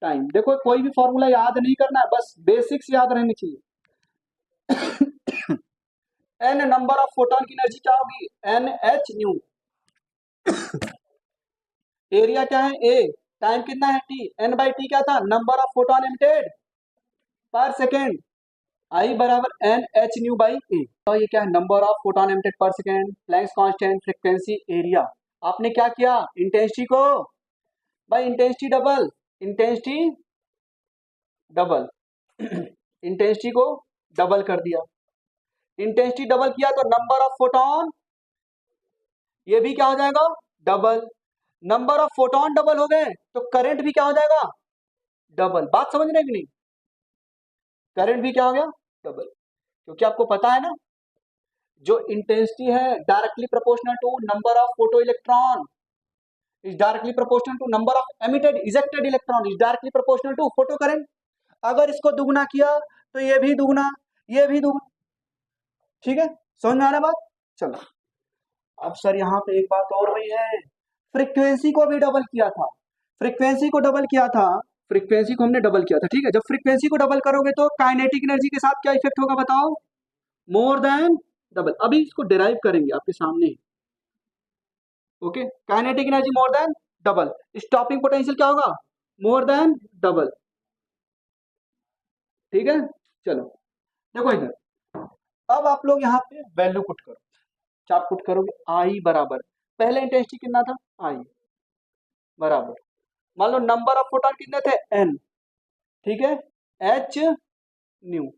Speaker 1: टाइम। देखो कोई भी फॉर्मूला याद नहीं करना है, बस बेसिक्स याद रहनी चाहिए। एन नंबर ऑफ फोटोन की एनर्जी क्या होगी, एन एच न्यू। एरिया क्या है ए, टाइम कितना है टी, एन बाई टी क्या था, नंबर ऑफ फोटोन एमिटेड पर सेकेंड, आई बराबर एन एच न्यू बाई ए। तो ये क्या है, नंबर ऑफ फोटोन एमिटेड पर second, Planck's constant, frequency, area. आपने क्या किया, इंटेंसिटी को by intensity double, intensity double intensity को डबल कर दिया। इंटेंसिटी डबल किया तो नंबर ऑफ फोटोन ये भी क्या हो जाएगा, double. Number of photon double हो गए तो करंट भी क्या हो जाएगा, डबल। बात समझ रहे हैं कि नहीं, करंट भी क्या हो गया, डबल। क्योंकि आपको पता है ना, जो इंटेंसिटी है directly proportional to number of photo electron is directly proportional to number of emitted ejected electron is directly proportional to photo current. अगर इसको दुगुना किया तो ये भी दुगुना, ये भी दुगुना। ठीक है, समझ में आ रहा बात। चलो अब सर यहाँ पे एक बात और हुई है, फ्रीक्वेंसी को भी डबल किया था, फ्रीक्वेंसी को डबल किया था, फ्रीक्वेंसी को हमने डबल किया था। ठीक है, जब फ्रीक्वेंसी को डबल करोगे तो काइनेटिक एनर्जी के साथ क्या इफेक्ट होगा बताओ, मोर देन डबल। अभी इसको डिराइव करेंगे आपके सामने। Okay, kinetic energy more than double, stopping potential क्या होगा, मोर देन डबल। ठीक है, चलो देखो इधर, अब आप लोग यहाँ पे वैल्यू पुट करो। क्या पुट करोगे, आई बराबर, पहले इंटेंसिटी कितना था, आई बराबर, मान लो नंबर ऑफ फोटोन कितने थे, एन। ठीक है, H nu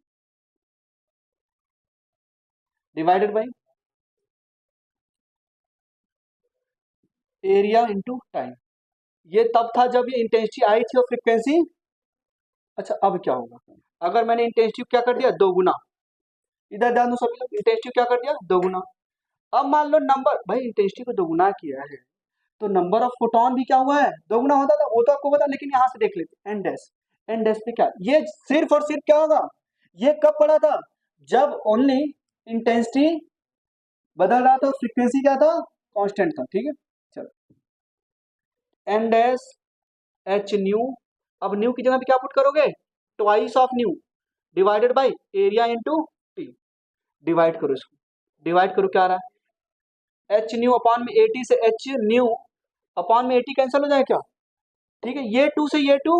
Speaker 1: divided by area into time. ये तब था जब ये इंटेंसिटी आई थी और फ्रीक्वेंसी। अच्छा अब क्या होगा, अगर मैंने इंटेंसिटी क्या कर दिया, दो गुना, इधर ध्यान दो सभी लोग, इंटेंसिटी क्या कर दिया, दो गुना। अब मान लो नंबर, भाई इंटेंसिटी को दोगुना किया है तो नंबर ऑफ फोटोन भी क्या हुआ है, दोगुना होता था, वो तो आपको पता, लेकिन यहाँ से देख लेते, एन डैश, एन डैश पे क्या, ये सिर्फ और सिर्फ क्या होगा, ये कब पड़ा था, जब ओनली इंटेंसिटी बदल रहा था और फ्रीक्वेंसी क्या था, कांस्टेंट था। ठीक है, चलो एन डैश एच न्यू, अब न्यू की जगह पे क्या पुट करोगे, twice of nu divided by area into T. Divide करो इसको, डिवाइड करो क्या आ रहा है, एच न्यू अपॉन में एटी से एच न्यू अपॉन में एटी कैंसिल हो जाए क्या, ठीक है, ये टू से ये टू,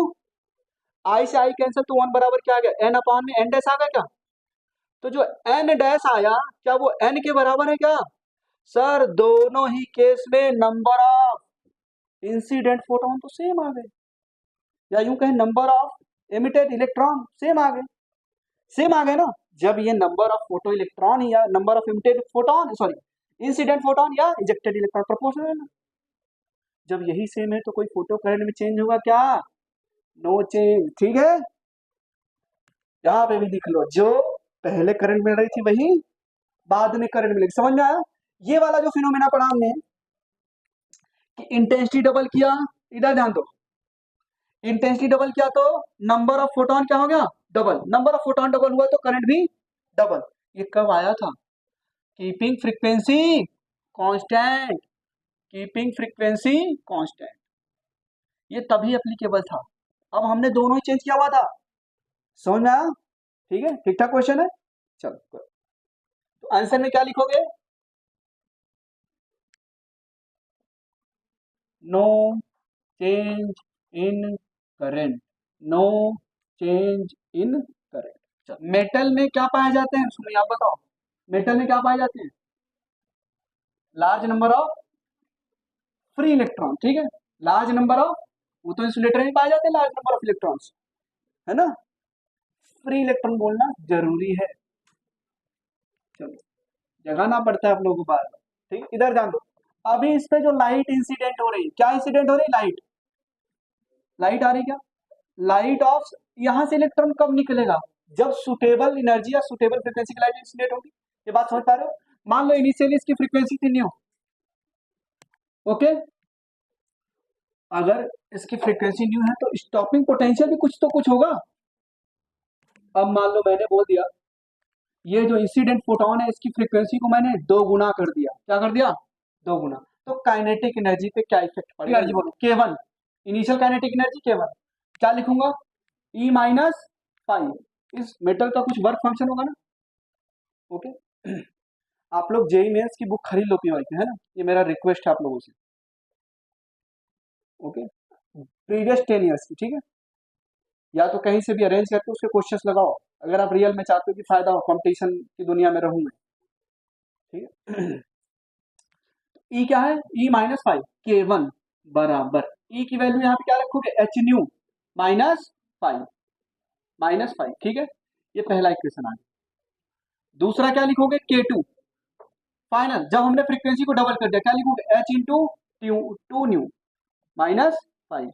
Speaker 1: आई से आई कैंसिल, तो वन बराबर क्या आ गया, एन अपॉन में एन डैश आ गया क्या। तो जो एन डैश आया क्या वो एन के बराबर है क्या, सर दोनों ही केस में नंबर ऑफ इंसिडेंट फोटोन तो सेम आ गए, या यूं कहें number of emitted electron same आ गए, सेम आ गए ना। जब ये नंबर ऑफ फोटो इलेक्ट्रॉन या number of emitted photon, sorry incident photon या इजेक्टेड इलेक्ट्रॉन प्रोपोर्शनल है ना, जब यही सेम है तो कोई फोटो करंट में चेंज होगा क्या, नो चेंज। ठीक है, यहाँ पे भी लिख लो, जो पहले करंट मिल रही थी वही बाद में करंट मिलेगी। समझ में आया, ये वाला जो फिनोमेना पढ़ा हमने कि इंटेंसिटी डबल किया, इधर ध्यान दो, इंटेंसिटी डबल किया तो नंबर ऑफ फोटोन क्या हो गया, double, number of photon double हुआ तो करंट भी डबल। ये कब आया था, keeping frequency constant, keeping frequency constant, ये तभी एप्लीकेबल था। अब हमने दोनों ही चेंज किया हुआ था, समझ में आया, ठीक है, ठीक ठाक क्वेश्चन है। चलो तो आंसर में क्या लिखोगे, no change in current, no change in current. Metal में क्या पाए जाते हैं, सुनिए आप बताओ, मेटल में क्या पाए जाते हैं, large number of free electron. ठीक है, लार्ज नंबर ऑफ, वो तो इंसुलेटर में पाए जाते हैं लार्ज नंबर ऑफ इलेक्ट्रॉन्स, है ना, फ्री इलेक्ट्रॉन बोलना जरूरी है। चलो जगाना पड़ता है आप लोगों को बार बार। ठीक, इधर ध्यान दो, अभी इस पे जो लाइट इंसिडेंट हो रही है, क्या इंसिडेंट हो रही है, लाइट, लाइट आ रही क्या, लाइट ऑफ, यहां से इलेक्ट्रॉन कब निकलेगा, जब सुटेबल एनर्जी या सुटेबल फ्रीक्वेंसी की लाइट इंसिडेंट होगी। ये बात समझ पा रहे हो, मान लो इनिशियली इसकी फ्रीक्वेंसी थी न्यू, ओके, अगर इसकी फ्रीक्वेंसी न्यू है तो स्टॉपिंग पोटेंशियल भी कुछ तो कुछ होगा। अब मान लो मैंने बोल दिया ये जो इंसिडेंट फोटोन है इसकी फ्रीक्वेंसी को मैंने दो गुना कर दिया, क्या कर दिया, दो गुना, तो काइनेटिक एनर्जी पे क्या इफेक्ट पड़ेगा, एनर्जी बोलो K1, initial kinetic energy K1, क्या लिखूंगा E माइनस फाइव, इस मेटल का कुछ वर्क फंक्शन होगा ना। ओके आप लोग जेई मेंस की बुक खरीद लो पीवाई की, है ना, ये मेरा रिक्वेस्ट है आप लोगों से। ओके प्रीवियस 10 ईयर्स की, ठीक है, या तो कहीं से भी अरेंज करके उसके क्वेश्चंस लगाओ, अगर आप रियल में चाहते हो कि फायदा हो, कंपटीशन की दुनिया में रहूं मैं, ठीक है। ई क्या है, ई माइनस फाइव, K1 बराबर ई की वैल्यू यहाँ पे क्या रखोगे, H nu minus five, minus five, ठीक है, ये पहला इक्वेशन आ गया। दूसरा क्या लिखोगे K2 फाइनल, जब हमने फ्रीक्वेंसी को डबल कर दिया क्या लिखोगे, H into two new minus five,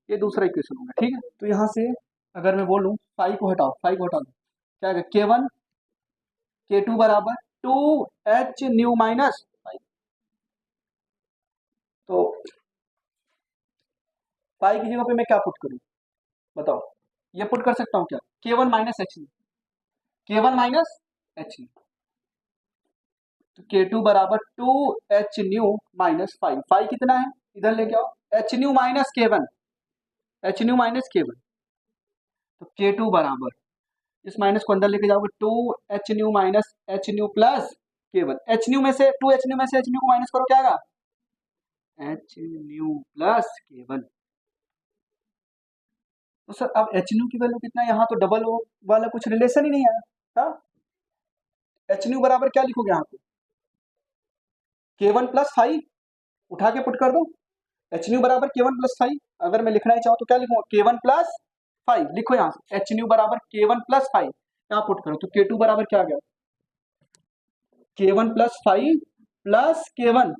Speaker 1: ये दूसरा इक्वेशन होगा, ठीक है। तो यहाँ से अगर मैं बोलूँ फाइव को हटाओ, फाइव को हटा दो, क्या है K1 K2 बराबर two H nu minus five, तो फाइव की जगह पे मैं क्या पुट करूँ बताओ, ये पुट कर सकता हूँ क्या, K1 minus H nu, K1 minus H nu, तो K2 बराबर two H nu minus five, five कितना है इधर लेके आओ, H nu minus K1, H nu minus K1, तो K2 बराबर इस माइनस को अंदर लेके जाओगे two H nu minus H nu plus K1, H nu में से टू एच न्यू में से एच न्यू को माइनस करो क्या आएगा, एच न्यू प्लस K1। तो सर अब एच न्यू की वैल्यू कितना है, यहाँ तो डबल वाला कुछ रिलेशन ही नहीं है, हाँ, एच न्यू बराबर क्या लिखोगे यहाँ पे K1 प्लस फाइव, उठा के पुट कर दो, एच न्यू बराबर K1 प्लस फाइव, अगर मैं लिखना ही चाहूँ तो क्या लिखूंगा K1 प्लस फाइव, लिखो यहाँ से एच न्यू बराबर K1 प्लस फाइव, यहाँ पुट करो तो K2 बराबर क्या आ गया, K1 plus five plus K1,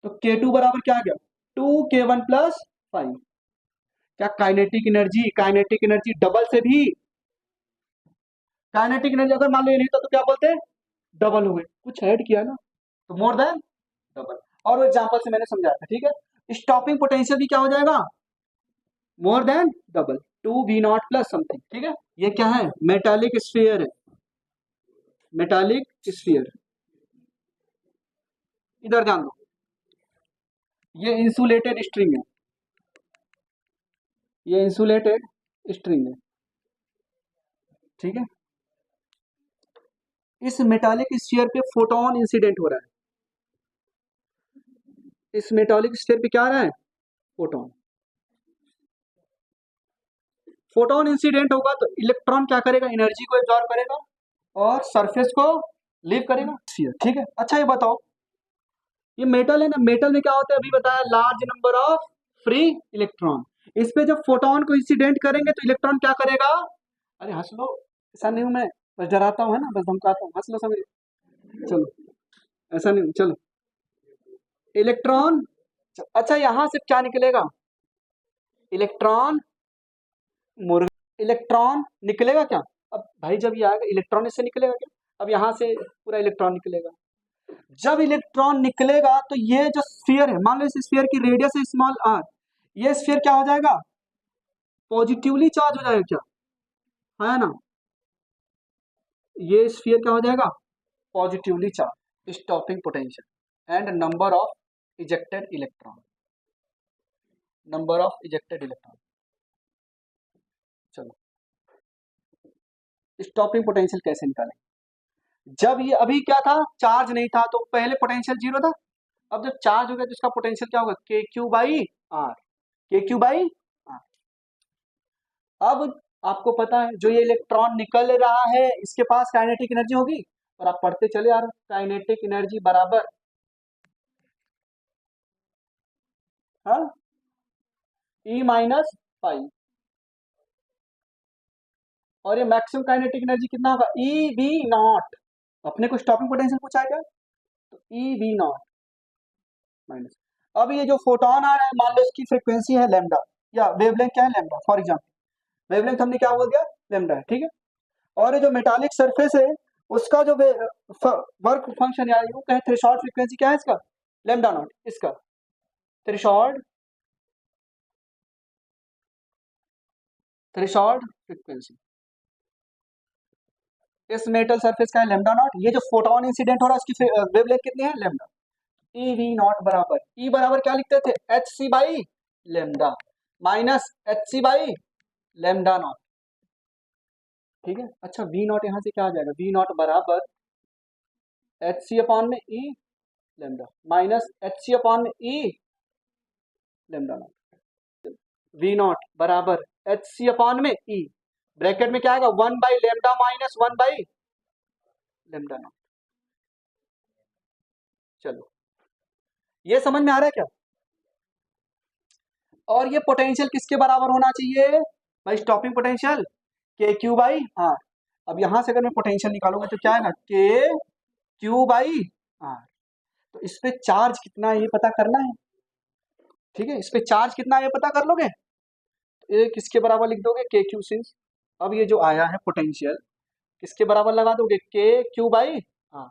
Speaker 1: तो K2 बराबर क्या आ गया, टू K1 प्लस फाइव, क्या काइनेटिक एनर्जी डबल से भी, काइनेटिक एनर्जी अगर मान लो ये नहीं था तो क्या बोलते हैं, डबल हुए, कुछ ऐड किया ना, तो मोर देन डबल, और वो एग्जांपल से मैंने समझाया था, ठीक है। स्टॉपिंग पोटेंशियल भी क्या हो जाएगा, more than double, two V naught plus something, ठीक है। ये क्या है, मेटालिक स्फीयर है, मेटालिक स्फीयर, इधर ध्यान दो, ये इंसुलेटेड स्ट्रिंग है, ये इंसुलेटेड स्ट्रिंग है, ठीक है। इस मेटालिक स्फीयर पे फोटोन इंसिडेंट हो रहा है, इस मेटालिक स्फीयर पे क्या आ रहा है, फोटोन, फोटोन इंसिडेंट होगा तो इलेक्ट्रॉन क्या करेगा, एनर्जी को एब्जॉर्ब करेगा और सरफेस को लीव करेगा, ठीक है। अच्छा ये बताओ, ये मेटल है ना, मेटल में क्या होता है अभी बताया, large number of free electron, इस पे जब फोटोन को इंसिडेंट करेंगे तो इलेक्ट्रॉन क्या करेगा, अरे हंस लो, ऐसा नहीं हूं मैं, बस डराता हूं, है ना, बस धमकाता हूं, हंस लो समझ, चलो ऐसा नहीं, चलो इलेक्ट्रॉन, अच्छा यहां से क्या निकलेगा, इलेक्ट्रॉन, मुर्गा, इलेक्ट्रॉन निकलेगा क्या, अब भाई जब ये आएगा इलेक्ट्रॉन इससे निकलेगा क्या, अब यहां से पूरा इलेक्ट्रॉन निकलेगा, जब इलेक्ट्रॉन निकलेगा तो ये जो स्फीयर है, मान लो इस स्फीयर की रेडियस है स्मॉल आर, ये स्फीयर क्या हो जाएगा, पॉजिटिवली चार्ज हो जाएगा क्या, है ना, ये स्फीयर क्या हो जाएगा, positively charge, stopping potential and number of ejected electron, number of ejected electron, चलो स्टॉपिंग पोटेंशियल कैसे निकालें, जब ये अभी क्या था, चार्ज नहीं था तो पहले पोटेंशियल जीरो था, अब जब चार्ज हो गया तो इसका पोटेंशियल क्या होगा, के क्यू बाई आर, के क्यू बाई आर। अब आपको पता है जो ये इलेक्ट्रॉन निकल रहा है इसके पास काइनेटिक एनर्जी होगी, और आप पढ़ते चले आ रहे हो, काइनेटिक एनर्जी बराबर, हाँ, ई माइनस फाइव, और ये मैक्सिमम काइनेटिक एनर्जी कितना होगा, ई वी नॉट, अपने को स्टॉपिंग पोटेंशियल पूछा है क्या, तो ई वी नॉट माइनस, अब ये जो फोटोन आ रहा है मान लो इसकी फ्रीक्वेंसी है लैम्डा, या वेवलेंथ क्या है लैम्डा, फॉर एग्जाम्पल वेवलेंथ हमने क्या बोल दिया, लैम्डा है, ठीक है, और ये जो मेटालिक सरफेस है उसका जो वर्क फंक्शन या यूं कहें थ्रेशोल्ड फ्रीक्वेंसी क्या है इसका, लैम्डा नॉट, इसका थ्रेशोल्ड, थ्रेशोल्ड फ्रीक्वेंसी, इस मेटल सरफेस का है लैम्डा नॉट, ये जो फोटोन इंसिडेंट हो रहा है उसकी वेवलेंथ कितनी है लैम्डा, ई वी नॉट बराबर, ई बराबर क्या लिखते थे, H C by lambda minus H C by lambda naught, ठीक है। अच्छा वी नॉट यहाँ से क्या आ जाएगा, वी नॉट बराबर एच सी अपॉन में e lambda minus H C upon में e lambda naught, V naught बराबर एच सी अपॉन में ई, ब्रैकेट में क्या आएगा, 1/λ माइनस 1/λ नॉट। चलो ये समझ में आ रहा है क्या। और ये पोटेंशियल किसके बराबर होना चाहिए भाई, स्टॉपिंग पोटेंशियल के क्यू बाई आर। अब यहां से अगर मैं पोटेंशियल निकालूंगा तो क्या आएगा, के क्यू बाई आर। तो इस पे चार्ज कितना है ये पता करना है, ठीक है, इस पे चार्ज कितना है ये पता कर लोगे, ये किसके बराबर लिख दोगे, के क्यू सिंस। अब ये जो आया है पोटेंशियल किसके बराबर लगा दोगे, K Q by R.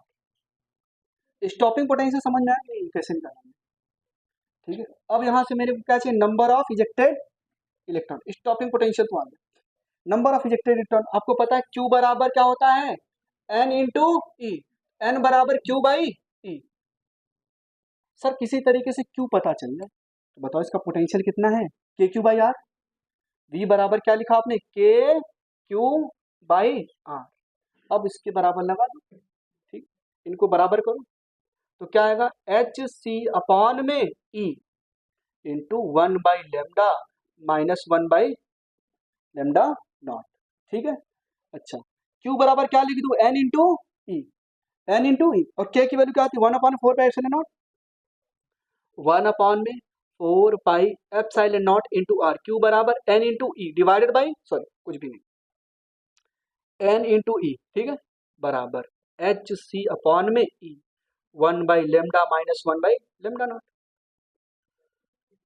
Speaker 1: Stopping potential समझ में आया कि कैसे निकालना है, ठीक है। अब यहाँ से मेरे को क्या चाहिए, number of ejected electron, stopping potential तो आ गया, नंबर ऑफ इजेक्टेड इलेक्ट्रॉन। आपको पता है क्यू बराबर क्या होता है, एन इंटू ई, एन बराबर क्यू बाई ई। सर किसी तरीके से क्यू पता चल जाए तो बताओ इसका पोटेंशियल कितना है, के क्यू बाई आर। वी बराबर क्या लिखा आपने, के क्यू बाई आर। अब इसके बराबर लगा दो, ठीक, इनको बराबर करो तो क्या आएगा, एच सी अपॉन में ई इंटू 1/λ माइनस 1/λ नॉट, ठीक है। अच्छा Q बराबर क्या लिख दूं, N इंटू ई, एन इंटू ई, और K की वैल्यू क्या आती है, 1/4 1 अपॉन में 4 pi epsilon naught into R. Q बराबर N into E divided by, sorry कुछ भी नहीं, N इंटू ई, ठीक है, बराबर एच सी अपॉन में ई 1/λ माइनस 1/λ नॉट।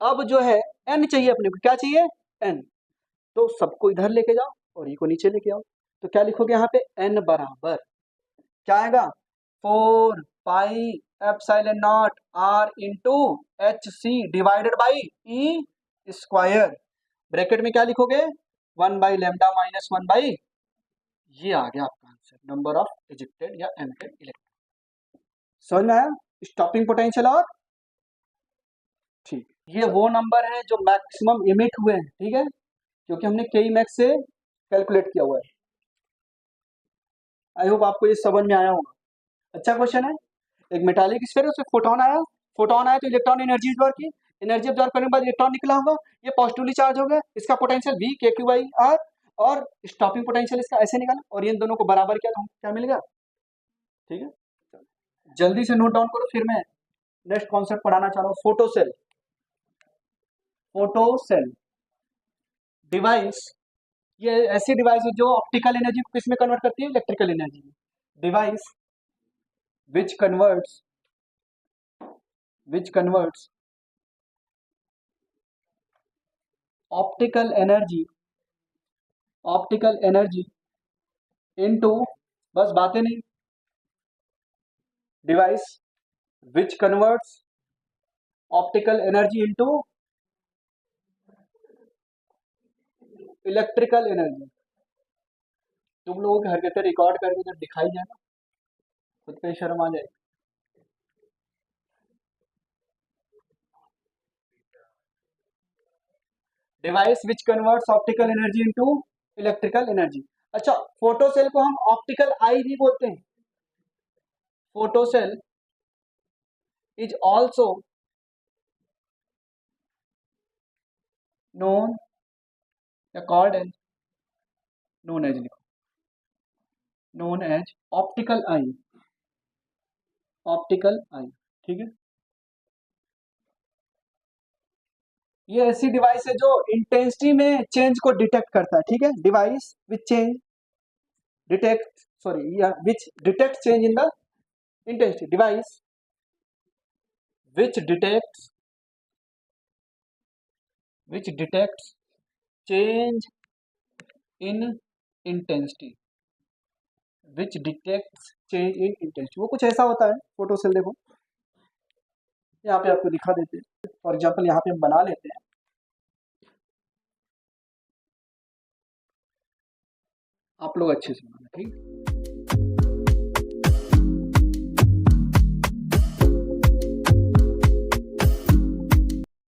Speaker 1: अब जो है N चाहिए अपने को, क्या चाहिए N, तो सबको इधर लेके जाओ और ई को नीचे लेके आओ। तो क्या लिखोगे यहाँ पे, N बराबर क्या आएगा, 4 pi epsilon naught R into H C divided by E square, bracket में क्या लिखोगे, 1/λ माइनस 1/, ये आ गया आपका आंसर, नंबर ऑफ इजेक्टेड या एमिटेड इलेक्ट्रॉन। समझ में आया, स्टॉपिंग पोटेंशियल। और ठीक, ये वो नंबर है जो मैक्सिमम इमिट हुए हैं, ठीक है, क्योंकि हमने के मैक्स से कैलकुलेट किया हुआ है। आई होप आपको ये समझ में आया होगा। अच्छा क्वेश्चन है, एक मेटालिक स्फीयर है, उसमें फोटोन आया तो इलेक्ट्रॉन एनर्जी अब्जॉर्ब की, एनर्जी अब्जॉर्ब करने के बाद इलेक्ट्रॉन निकला होगा, ये पॉजिटिवली चार्ज हो गया, इसका पोटेंशियल वी के क्यू बाई आर, और स्टॉपिंग पोटेंशियल इसका ऐसे निकाला, और इन दोनों को बराबर किया तो क्या मिल गया, ठीक है। जल्दी से नोट डाउन करो, फिर मैं नेक्स्ट कॉन्सेप्ट पढ़ाना चाह रहा हूँ, फोटोसेल। फोटोसेल डिवाइस, ये ऐसी डिवाइस है जो ऑप्टिकल एनर्जी को किसमें कन्वर्ट करती है, इलेक्ट्रिकल एनर्जी में। Device which converts optical energy into, बस बातें नहीं, device which converts optical energy into electrical energy. तुम लोगों की हरकतें रिकॉर्ड करके जब दिखाई जाए ना, खुद पे शर्म आ जाए। Device which converts optical energy into electrical energy. अच्छा फोटोसेल को हम ऑप्टिकल आई भी बोलते हैं। फोटोसेल इज ऑल्सो नोन या कॉल्ड एज, नोन एज लिखो, नोन एज ऑप्टिकल आई, ऑप्टिकल आई, ठीक है। ये ऐसी डिवाइस है जो इंटेंसिटी में चेंज को डिटेक्ट करता है, ठीक है। Device which change detect, sorry which detect change in the intensity, device which detects change in intensity, which detects change in intensity, वो कुछ ऐसा होता है फोटोसेल। देखो यहाँ पे आपको दिखा देते हैं, फॉर एग्जांपल यहाँ पे हम बना लेते हैं, आप लोग अच्छे से बनाना, ठीक।